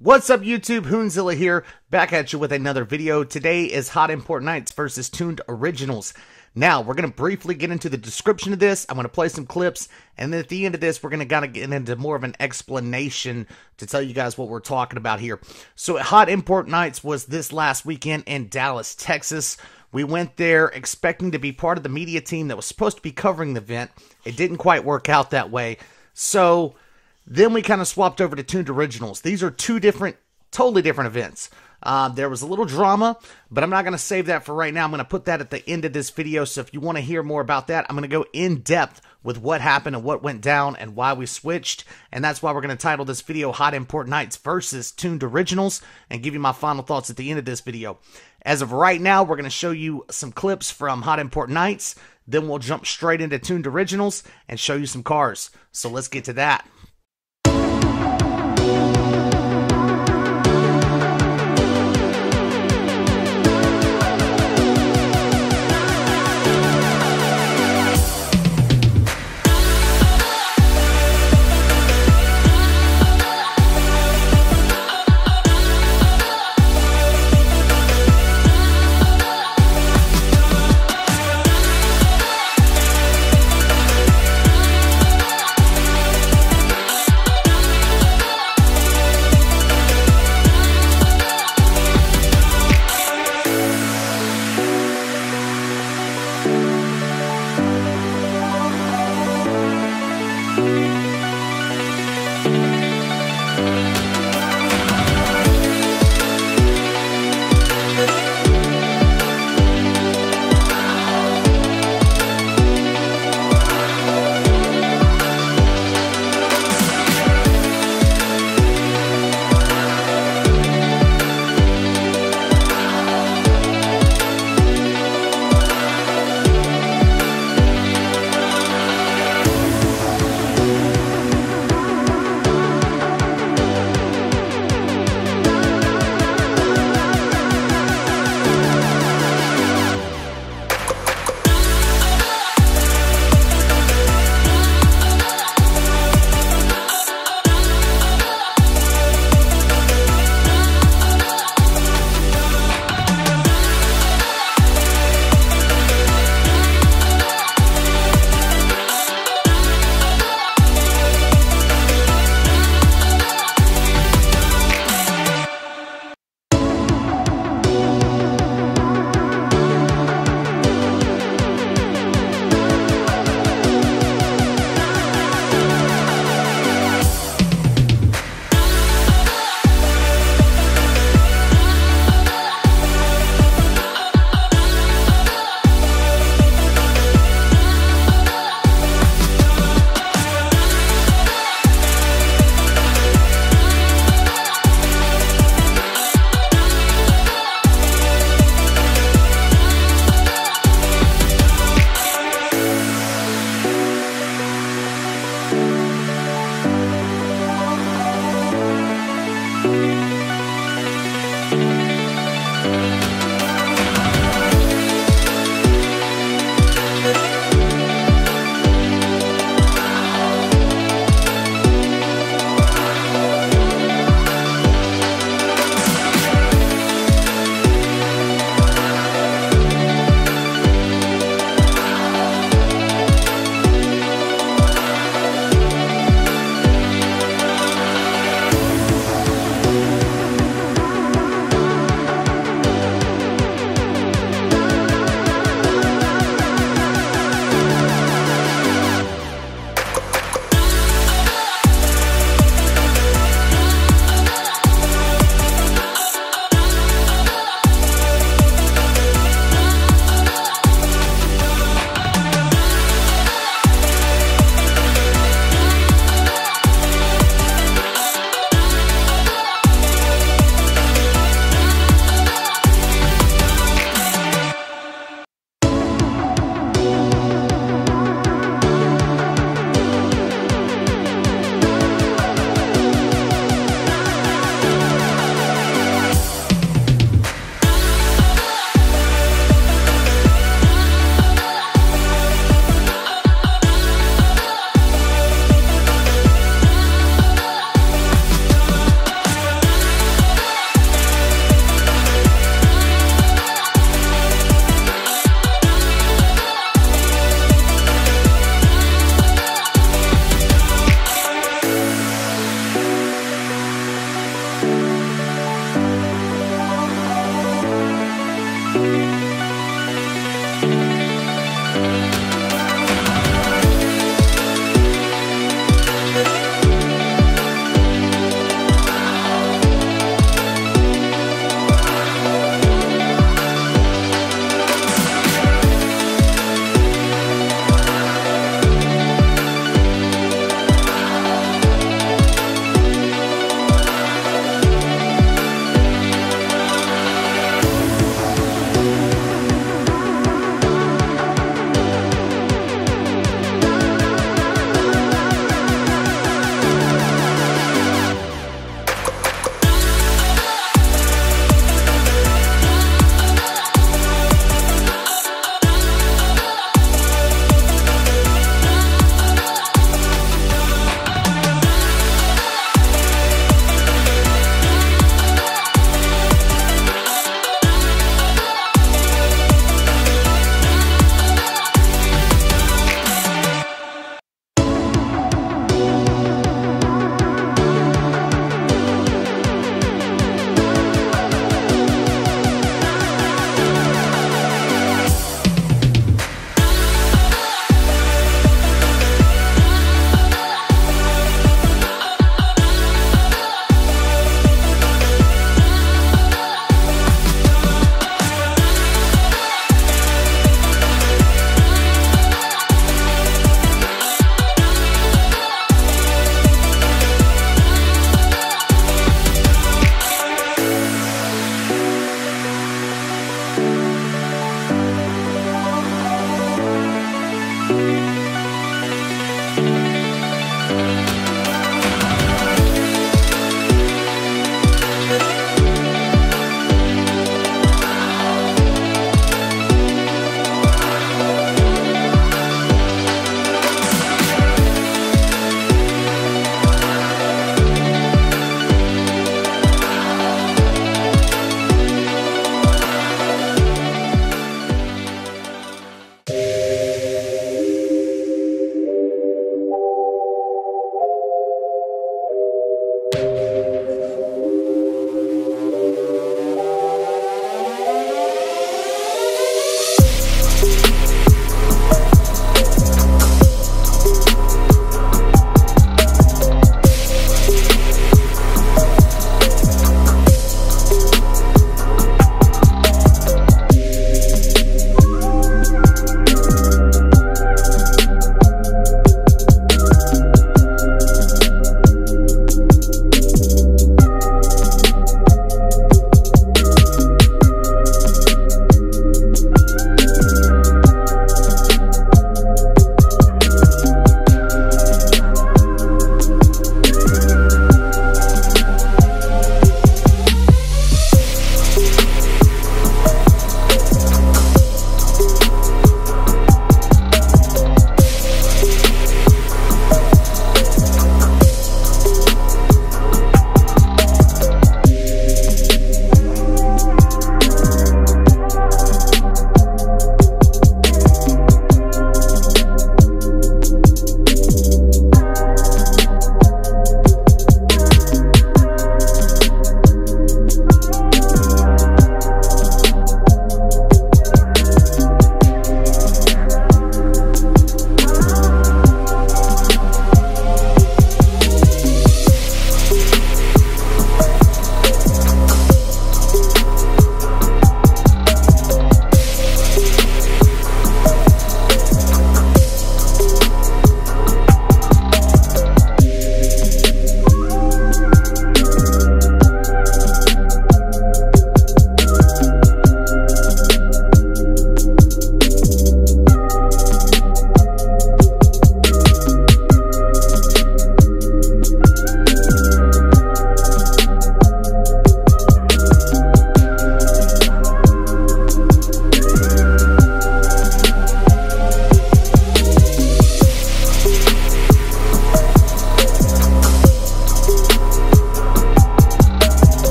What's up YouTube, Hoonzilla here, back at you with another video. Today is Hot Import Nights versus Tuned Originals. Now, we're going to briefly get into the description of this. I'm going to play some clips, and then at the end of this, we're going to kind of get into more of an explanation to tell you guys what we're talking about here. So, Hot Import Nights was this last weekend in Dallas, Texas. We went there expecting to be part of the media team that was supposed to be covering the event. It didn't quite work out that way. So then we kind of swapped over to Tuned Originals. These are two totally different events. There was a little drama, but I'm not going to save that for right now. I'm going to put that at the end of this video. So if you want to hear more about that, I'm going to go in depth with what happened and what went down and why we switched. And that's why we're going to title this video Hot Import Nights versus Tuned Originals and give you my final thoughts at the end of this video. As of right now, we're going to show you some clips from Hot Import Nights. Then we'll jump straight into Tuned Originals and show you some cars. So let's get to that.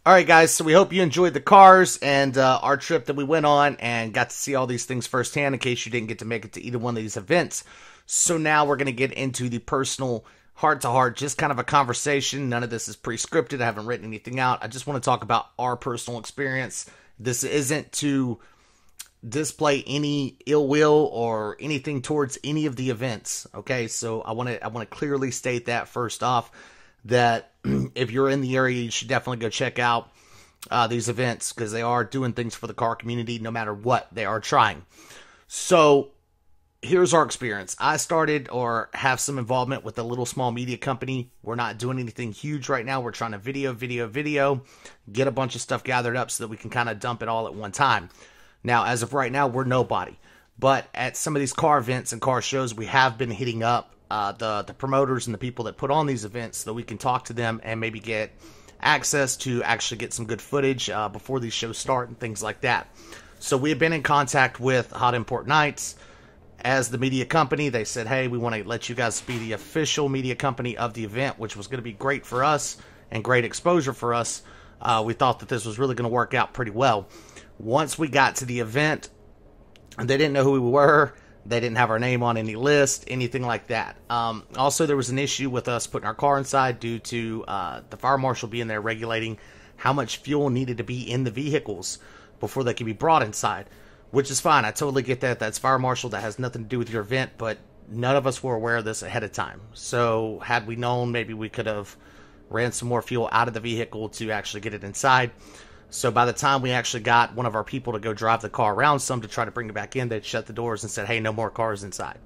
All right, guys, so we hope you enjoyed the cars and our trip that we went on and got to see all these things firsthand in case you didn't get to make it to either one of these events. So now we're going to get into the personal heart-to-heart, just kind of a conversation. None of this is pre-scripted. I haven't written anything out. I just want to talk about our personal experience. This isn't to display any ill will or anything towards any of the events, okay? So I want to clearly state that first off, that if you're in the area, you should definitely go check out these events because they are doing things for the car community no matter what they are trying. So here's our experience. I started or have some involvement with a little small media company. We're not doing anything huge right now. We're trying to video, get a bunch of stuff gathered up so that we can kind of dump it all at one time. Now, as of right now, we're nobody. But at some of these car events and car shows, we have been hitting up the promoters and the people that put on these events so that we can talk to them and maybe get access to actually get some good footage before these shows start and things like that. So we have been in contact with Hot Import Nights as the media company. They said, hey, we want to let you guys be the official media company of the event, which was going to be great for us and great exposure for us. We thought that this was really going to work out pretty well. Once we got to the event, they didn't know who we were. They didn't have our name on any list, anything like that. Also, there was an issue with us putting our car inside due to the fire marshal being there regulating how much fuel needed to be in the vehicles before they could be brought inside, which is fine. I totally get that. That's fire marshal. That has nothing to do with your event, but none of us were aware of this ahead of time. So had we known, maybe we could have ran some more fuel out of the vehicle to actually get it inside. So by the time we actually got one of our people to go drive the car around some to try to bring it back in, they'd shut the doors and said, hey, no more cars inside.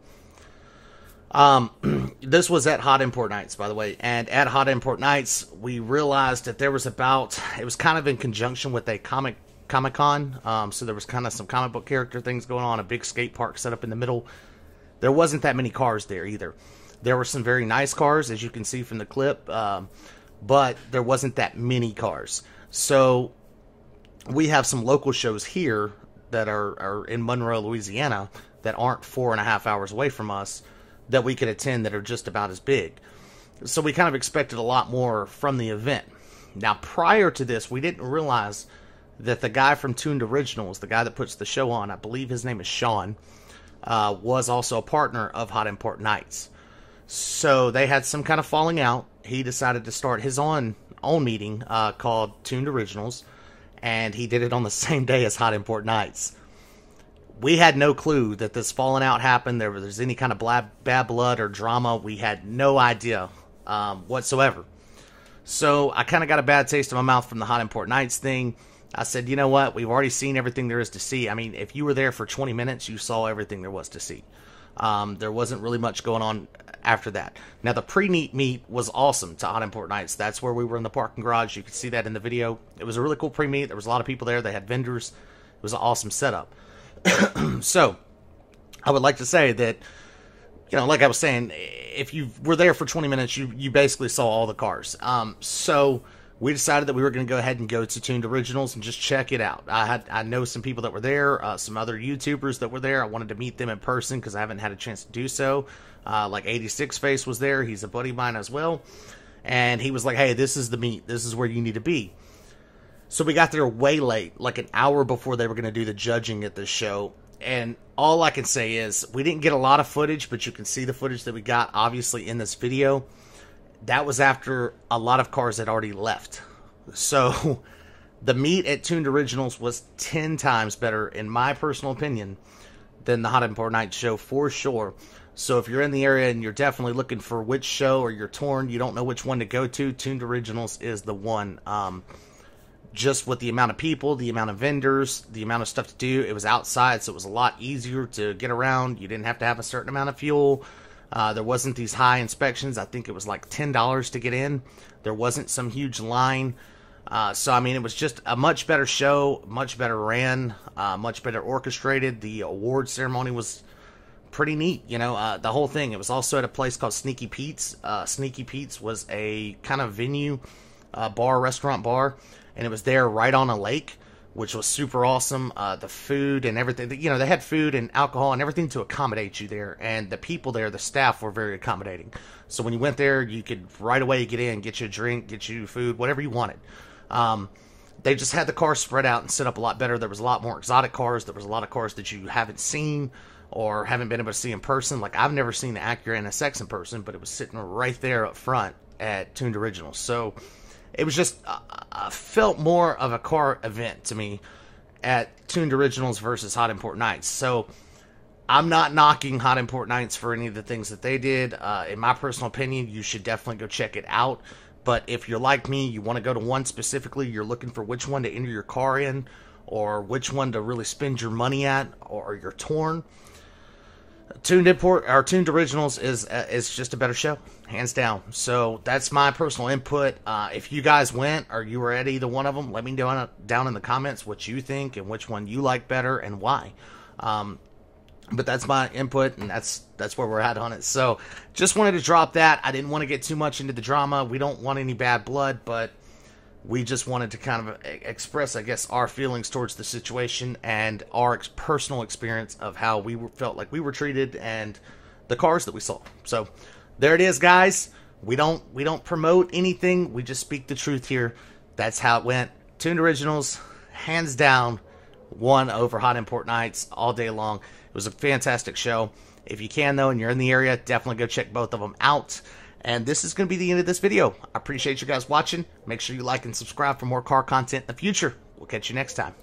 This was at Hot Import Nights, by the way. And at Hot Import Nights, we realized that there was it was kind of in conjunction with a Comic-Con. So there was kind of some comic book character things going on, a big skate park set up in the middle. There wasn't that many cars there either. There were some very nice cars, as you can see from the clip, but there wasn't that many cars. So we have some local shows here that are in Monroe, Louisiana, that aren't 4.5 hours away from us that we could attend that are just about as big. So we kind of expected a lot more from the event. Now, prior to this, we didn't realize that the guy from Tuned Originals, the guy that puts the show on, I believe his name is Sean, was also a partner of Hot Import Nights. So they had some kind of falling out. He decided to start his own meeting called Tuned Originals, and he did it on the same day as Hot Import Nights. We had no clue that this falling out happened. There was any kind of bad blood or drama. We had no idea whatsoever. So I kind of got a bad taste in my mouth from the Hot Import Nights thing. I said, you know what? We've already seen everything there is to see. I mean, if you were there for 20 minutes, you saw everything there was to see. There wasn't really much going on after that. Now, the pre-meet was awesome to Hot Import Nights. That's where we were in the parking garage. You could see that in the video. It was a really cool pre-meet. There was a lot of people there. They had vendors. It was an awesome setup. So, I would like to say that, you know, like I was saying, if you were there for 20 minutes, you basically saw all the cars. So we decided that we were going to go ahead and go to Tuned Originals and just check it out. I know some people that were there, some other YouTubers that were there. I wanted to meet them in person because I haven't had a chance to do so. Like 86 Face was there. He's a buddy of mine as well. And he was like, hey, this is the meet. This is where you need to be. So we got there way late, like an hour before they were going to do the judging at the show. And all I can say is we didn't get a lot of footage, but you can see the footage that we got, obviously, in this video. That was after a lot of cars had already left. So the meet at Tuned Originals was 10 times better, in my personal opinion, than the Hot Import Nights show, for sure. So if you're in the area and you're definitely looking for which show, or you're torn, you don't know which one to go to, Tuned Originals is the one. Just with the amount of people, the amount of vendors, the amount of stuff to do, it was outside, so it was a lot easier to get around. You didn't have to have a certain amount of fuel. There wasn't these high inspections. I think it was like $10 to get in. There wasn't some huge line. So, I mean, it was just a much better show, much better ran, much better orchestrated. The award ceremony was pretty neat, you know, the whole thing. It was also at a place called Sneaky Pete's. Sneaky Pete's was a kind of venue, restaurant bar, and it was there right on a lake, which was super awesome. The food and everything, you know, they had food and alcohol and everything to accommodate you there, and the people there, the staff, were very accommodating. So when you went there, you could right away get in, get you a drink, get you food, whatever you wanted. They just had the cars spread out and set up a lot better. There was a lot more exotic cars. There was a lot of cars that you haven't seen or haven't been able to see in person. Like, I've never seen the Acura NSX in person, but it was sitting right there up front at Tuned Originals. So it was just felt more of a car event to me at Tuned Originals versus Hot Import Nights. So I'm not knocking Hot Import Nights for any of the things that they did. In my personal opinion, you should definitely go check it out. But if you're like me, you want to go to one specifically, you're looking for which one to enter your car in, or which one to really spend your money at, or you're torn, Tuned Originals is just a better show, hands down. So that's my personal input. If you guys went or you were at either one of them, let me know down in the comments what you think and which one you like better and why. But that's my input, and that's where we're at on it. So just wanted to drop that. I didn't want to get too much into the drama. We don't want any bad blood, but we just wanted to kind of express, I guess, our feelings towards the situation and our personal experience of how we felt like we were treated and the cars that we saw. So there it is, guys. We don't promote anything. We just speak the truth here. That's how it went. Tuned Originals, hands down, won over Hot Import Nights all day long. It was a fantastic show. If you can, though, and you're in the area, definitely go check both of them out. And this is going to be the end of this video. I appreciate you guys watching. Make sure you like and subscribe for more car content in the future. We'll catch you next time.